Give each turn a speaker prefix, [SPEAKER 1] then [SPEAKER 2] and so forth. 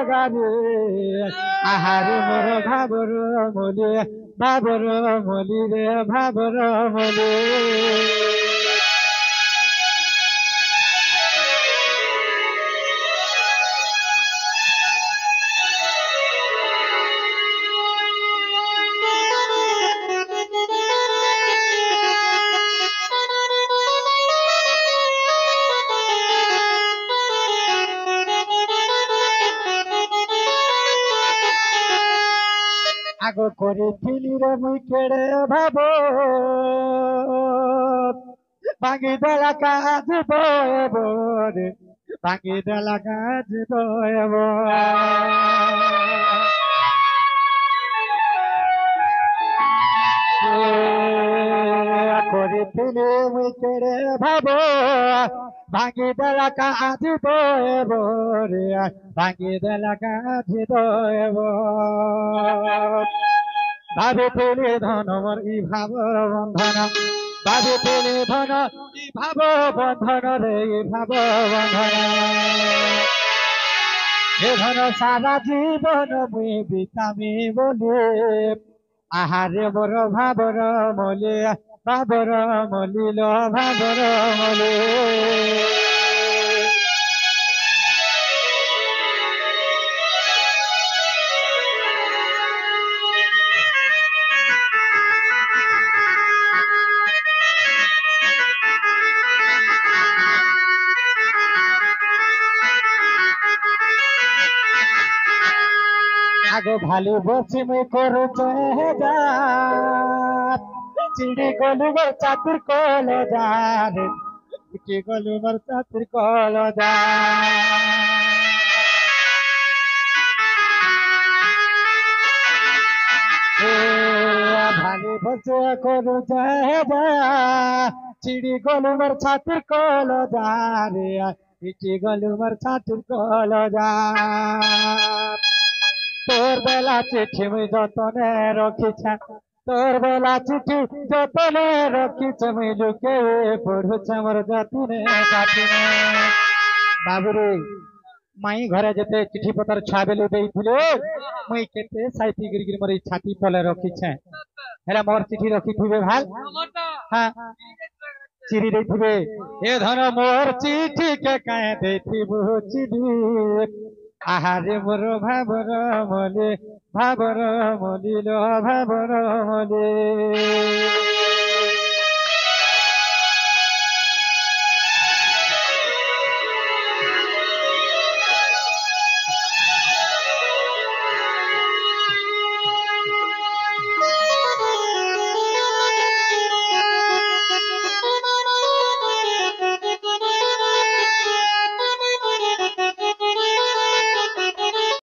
[SPEAKER 1] গারে আহারে মোর ভাবর মলি ভাবর মলি রে ভাবর মলি আগো করেছিলি রে মুই কেড়ে ভাব ভাঙি দেলা কাজ বয়ব রে ভাঙি দেলা কাজ বয়ব করেছিলি মুই কেড়ে ভাব ভাঙি দেলা কাজ বয়ব রে ভাঙি দেলা কাজ বয়ব ভাবে পেলে ধন মোর ই ভাব বন্ধন ভাবে পেলে ধন ই ভাব বন্ধন রে ই ভাব বন্ধন এ ধন সারা জীবন মুই বিতামি বলে আহারে মোর ভাবর মলে ভাবর মলিল ভাবর মলে আগো ভালো বসে মুই করছে চিড়ি গলু মোর চাতুর কল যার চিড়ি গলু মোর চাতুর কল ভালো বসে করছে চিড়ি গলু মোর ছাতুর কল যারে চিড়ি গলু মোর ছাতুর কল যা তোর বেলা চিঠি মুই যতনে রখিছে তোর বেলা চিঠি যতনে রখিছে মুই লুকে পড়ুছে মোর যতনে কাটিনে বাবুরে মাই ঘরে যেতে চিঠি পত্র ছাবেলু ଦେଇଥିଲେ মুই কেতে সাইতি গিরগির মোর ছাতি তলে রখিছে হেলা মোর চিঠি রখিথিবে ভাল হ্যাঁ চিঠি ଦେଇଥିବେ এ ধন মোর চিঠি কে কায়ে ଦେଇଥିବୁ চিঠি আহারে মোর ভাবর মলে ভাবর মলিল ভাবর মলে